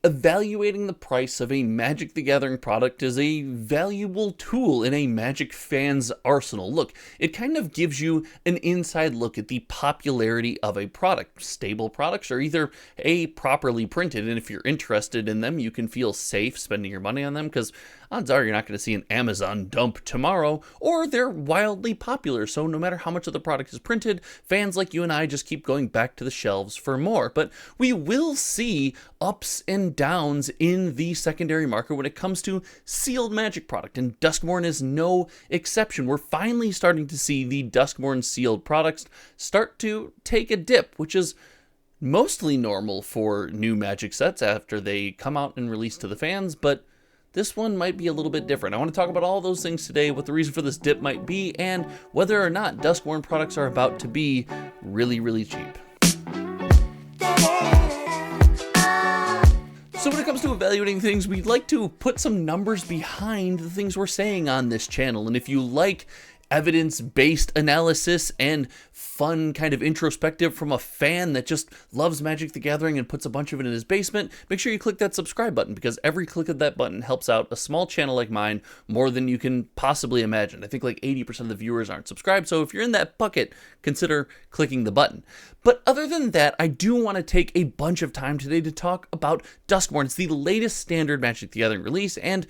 Evaluating the price of a Magic the Gathering product is a valuable tool in a Magic fan's arsenal. Look, it kind of gives you an inside look at the popularity of a product. Stable products are either A, properly printed, and if you're interested in them, you can feel safe spending your money on them because odds are you're not going to see an Amazon dump tomorrow, or they're wildly popular, so no matter how much of the product is printed, fans like you and I just keep going back to the shelves for more. But we will see ups and downs in the secondary market when it comes to sealed Magic product, and Duskmourn is no exception. We're finally starting to see the Duskmourn sealed products start to take a dip, which is mostly normal for new Magic sets after they come out and release to the fans, but this one might be a little bit different. I want to talk about all those things today, what the reason for this dip might be, and whether or not Duskmourn products are about to be really, really cheap. So when it comes to evaluating things, we'd like to put some numbers behind the things we're saying on this channel. And if you like evidence-based analysis and fun kind of introspective from a fan that just loves Magic the Gathering and puts a bunch of it in his basement, make sure you click that subscribe button, because every click of that button helps out a small channel like mine more than you can possibly imagine. I think like 80% of the viewers aren't subscribed, so if you're in that bucket, consider clicking the button. But other than that, I do want to take a bunch of time today to talk about Duskmourn. It's the latest standard Magic the Gathering release, and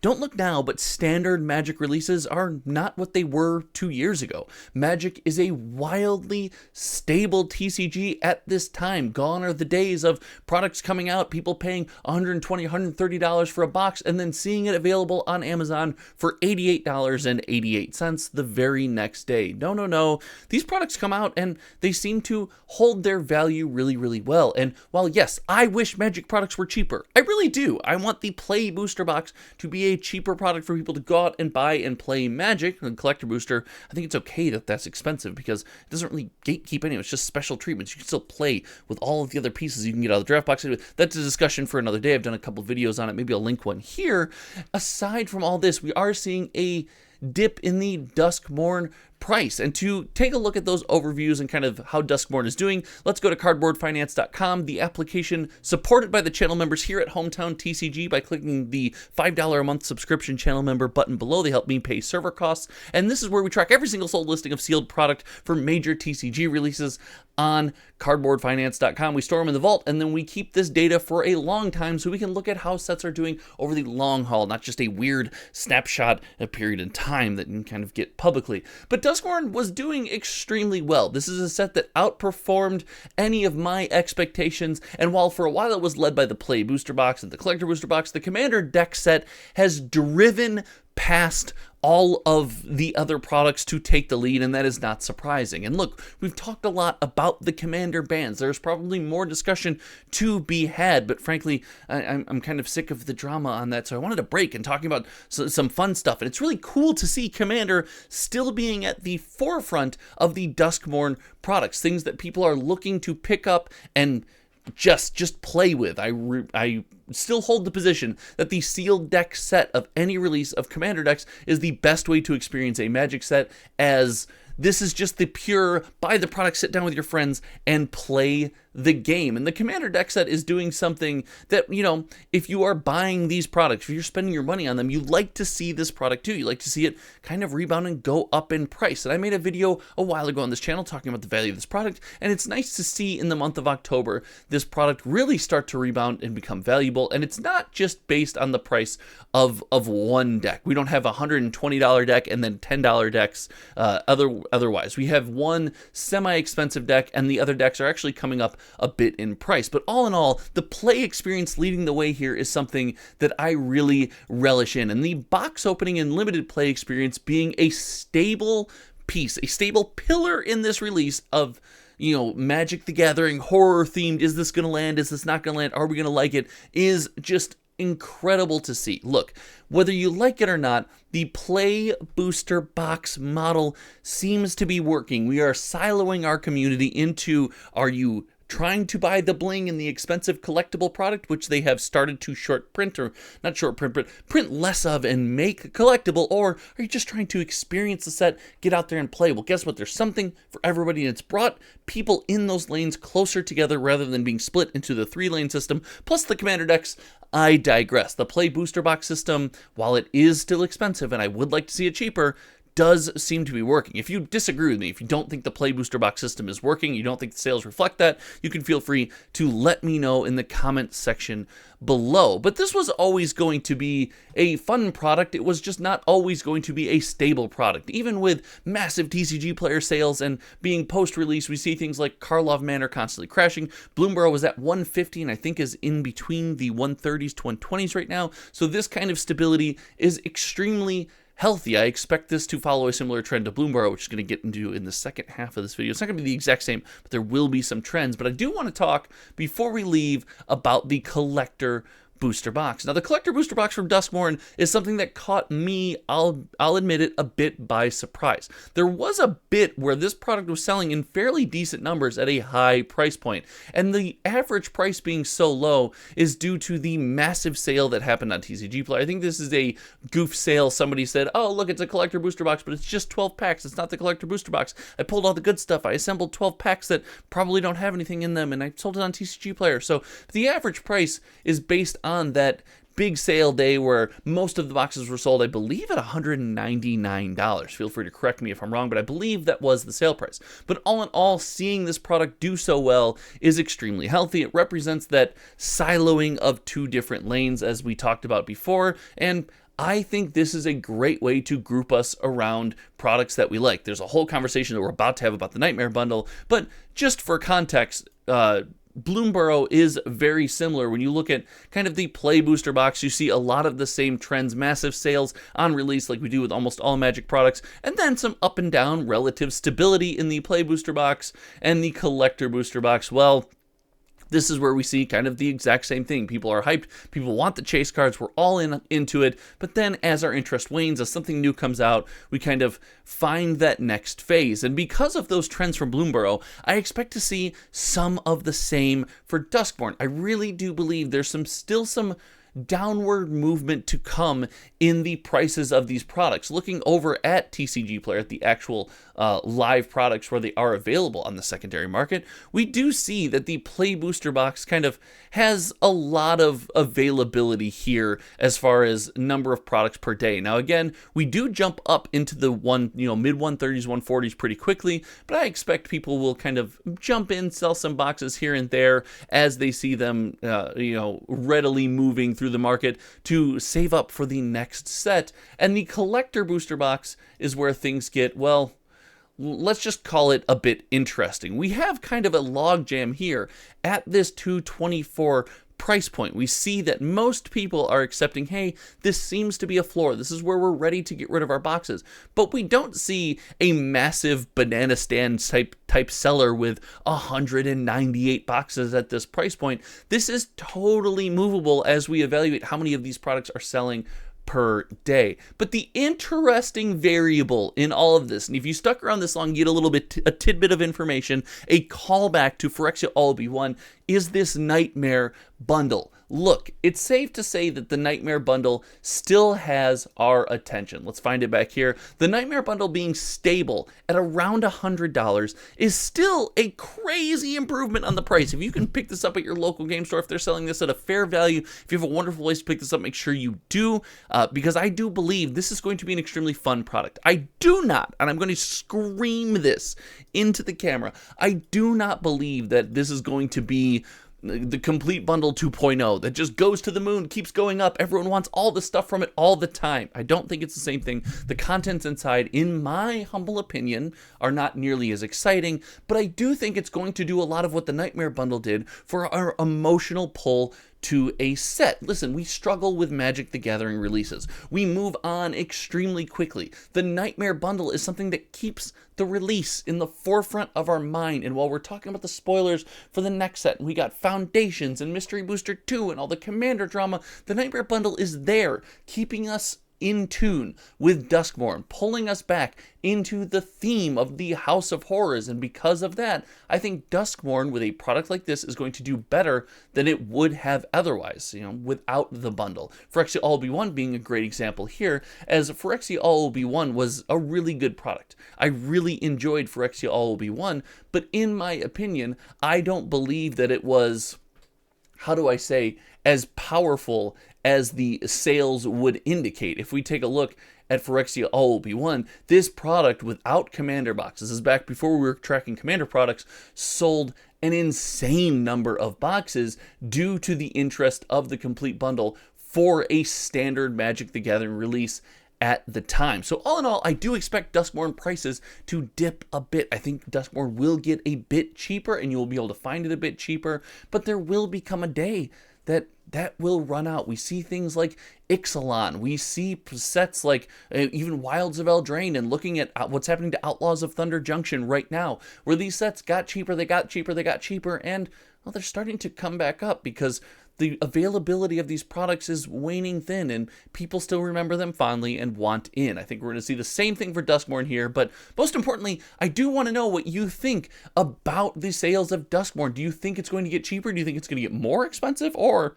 don't look now, but standard Magic releases are not what they were 2 years ago. Magic is a wildly stable TCG at this time. Gone are the days of products coming out, people paying $120, $130 for a box, and then seeing it available on Amazon for $88.88 the very next day. No. These products come out and they seem to hold their value really, really well. And while yes, I wish Magic products were cheaper, I really do. I want the Play Booster Box to be a cheaper product for people to go out and buy and play Magic. And Collector Booster, I think it's okay that that's expensive because it doesn't really gatekeep anyone. It's just special treatments. You can still play with all of the other pieces you can get out of the draft box. That's a discussion for another day. I've done a couple videos on it. Maybe I'll link one here. Aside from all this, we are seeing a dip in the Duskmourn price. And to take a look at those overviews and kind of how Duskmourn is doing, let's go to cardboardfinance.com, the application supported by the channel members here at Hometown TCG by clicking the $5 a month subscription channel member button below. They help me pay server costs. And this is where we track every single sold listing of sealed product for major TCG releases on cardboardfinance.com. We store them in the vault, and then we keep this data for a long time so we can look at how sets are doing over the long haul, not just a weird snapshot, a period in time that you can kind of get publicly. But Duskmourn was doing extremely well. This is a set that outperformed any of my expectations, and while for a while it was led by the Play Booster Box and the Collector Booster Box, the Commander deck set has driven past all of the other products to take the lead, and that is not surprising. And look, we've talked a lot about the Commander bans. There's probably more discussion to be had, but frankly, I'm kind of sick of the drama on that, so I wanted to break and talking about some fun stuff. And it's really cool to see Commander still being at the forefront of the Duskmourn products, things that people are looking to pick up and just play with. I still hold the position that the sealed deck set of any release of Commander decks is the best way to experience a Magic set, as this is just the pure buy the product, sit down with your friends, and play the game. And the Commander deck set is doing something that, you know, if you are buying these products, if you're spending your money on them, you like to see this product too. You like to see it kind of rebound and go up in price. And I made a video a while ago on this channel talking about the value of this product, and it's nice to see in the month of October this product really start to rebound and become valuable. And it's not just based on the price of one deck. We don't have a $120 deck and then $10 decks otherwise. We have one semi-expensive deck, and the other decks are actually coming up a bit in price. But all in all, the play experience leading the way here is something that I really relish in. And the box opening and limited play experience being a stable piece, a stable pillar in this release of, you know, Magic the Gathering, horror themed, is this going to land? Is this not going to land? Are we going to like it? Is just incredible to see. Look, whether you like it or not, the Play Booster Box model seems to be working. We are siloing our community into, are you trying to buy the bling and the expensive collectible product, which they have started to short print, or not short print, but print less of and make collectible? Or are you just trying to experience the set, get out there and play? Well, guess what? There's something for everybody, and it's brought people in those lanes closer together rather than being split into the 3-lane system, plus the commander decks. I digress. The play booster box system, while it is still expensive, and I would like to see it cheaper, does seem to be working. If you disagree with me, if you don't think the play booster box system is working, you don't think the sales reflect that, you can feel free to let me know in the comment section below. But this was always going to be a fun product. It was just not always going to be a stable product. Even with massive TCG player sales and being post-release, we see things like Karlov Manor constantly crashing. Bloomburrow was at 150 and I think is in between the 130s to 120s right now. So this kind of stability is extremely healthy. I expect this to follow a similar trend to Bloomburrow, which is going to get into in the second half of this video. It's not going to be the exact same, but there will be some trends. But I do want to talk, before we leave, about the collector booster box. Now, the collector booster box from Duskmourn is something that caught me, I'll admit it, a bit by surprise. There was a bit where this product was selling in fairly decent numbers at a high price point, and the average price being so low is due to the massive sale that happened on TCG Player. I think this is a goof sale. Somebody said, oh, look, it's a collector booster box, but it's just 12 packs. It's not the collector booster box. I pulled all the good stuff. I assembled 12 packs that probably don't have anything in them, and I sold it on TCG Player. So the average price is based on that big sale day where most of the boxes were sold, I believe, at $199. Feel free to correct me if I'm wrong, but I believe that was the sale price. But all in all, seeing this product do so well is extremely healthy. It represents that siloing of two different lanes, as we talked about before, and I think this is a great way to group us around products that we like. There's a whole conversation that we're about to have about the Nightmare Bundle, but just for context, Bloomburrow is very similar. When you look at kind of the play booster box, you see a lot of the same trends, massive sales on release like we do with almost all Magic products, and then some up and down relative stability in the play booster box and the collector booster box. Well, this is where we see kind of the exact same thing. People are hyped. People want the chase cards. We're all into it. But then as our interest wanes, as something new comes out, we kind of find that next phase. And because of those trends from Bloomburrow, I expect to see some of the same for Duskmourn. I really do believe there's still some downward movement to come in the prices of these products. Looking over at TCG Player, at the actual live products where they are available on the secondary market, we do see that the play booster box kind of has a lot of availability here as far as number of products per day. Now again, we do jump up into the mid 130s, 140s pretty quickly, but I expect people will kind of jump in, sell some boxes here and there as they see them readily moving through the market to save up for the next set. And the collector booster box is where things get, well, let's just call it a bit interesting. We have kind of a logjam here at this 224 price point. We see that most people are accepting, hey, this seems to be a floor. This is where we're ready to get rid of our boxes. But we don't see a massive banana stand type seller with 198 boxes at this price point. This is totally movable as we evaluate how many of these products are selling per day. But the interesting variable in all of this, and if you stuck around this long, you get a tidbit of information, a callback to Phyrexia All Be One, is this Nightmare Bundle. Look, it's safe to say that the Nightmare Bundle still has our attention. Let's find it back here. The Nightmare Bundle being stable at around $100 is still a crazy improvement on the price. If you can pick this up at your local game store, if they're selling this at a fair value, if you have a wonderful place to pick this up, make sure you do, because I do believe this is going to be an extremely fun product. I do not, and I'm going to scream this into the camera, I do not believe that this is going to be the complete bundle 2.0 that just goes to the moon, keeps going up. Everyone wants all the stuff from it all the time. I don't think it's the same thing. The contents inside, in my humble opinion, are not nearly as exciting, but I do think it's going to do a lot of what the Nightmare Bundle did for our emotional pull to a set. Listen, we struggle with Magic the Gathering releases. We move on extremely quickly. The Nightmare Bundle is something that keeps the release in the forefront of our mind. And while we're talking about the spoilers for the next set, and we got Foundations and Mystery Booster 2 and all the Commander drama, the Nightmare Bundle is there, keeping us in tune with Duskmourn, pulling us back into the theme of the House of Horrors. And because of that, I think Duskmourn with a product like this is going to do better than it would have otherwise, without the bundle. Phyrexia All OB1 being a great example here, as Phyrexia All OB1 was a really good product. I really enjoyed Phyrexia All OB1, but in my opinion, I don't believe that it was, how do I say, as powerful as the sales would indicate. If we take a look at Phyrexia All OB1, this product without commander boxes, this is back before we were tracking commander products, sold an insane number of boxes due to the interest of the complete bundle for a standard Magic the Gathering release at the time. So all in all, I do expect Duskmourn prices to dip a bit. I think Duskmourn will get a bit cheaper and you'll be able to find it a bit cheaper, but there will become a day that will run out. We see things like Ixalan. We see sets like even Wilds of Eldraine, and looking at what's happening to Outlaws of Thunder Junction right now, where these sets got cheaper, they got cheaper, they got cheaper, and well, they're starting to come back up because the availability of these products is waning thin and people still remember them fondly and want in. I think we're going to see the same thing for Duskmourn here, but most importantly, I do want to know what you think about the sales of Duskmourn. Do you think it's going to get cheaper? Do you think it's going to get more expensive? Or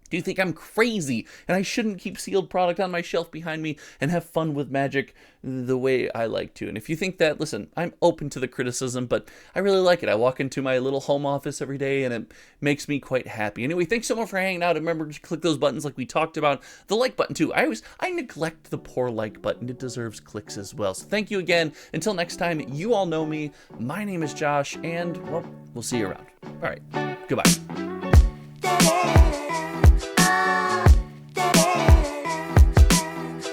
do you think I'm crazy and I shouldn't keep sealed product on my shelf behind me and have fun with Magic the way I like to? And if you think that, listen, I'm open to the criticism, but I really like it. I walk into my little home office every day and it makes me quite happy. Anyway, thanks so much for hanging out. And remember to click those buttons like we talked about. The like button too. I neglect the poor like button. It deserves clicks as well. So thank you again. Until next time, you all know me. My name is Josh, and well, we'll see you around. All right, goodbye.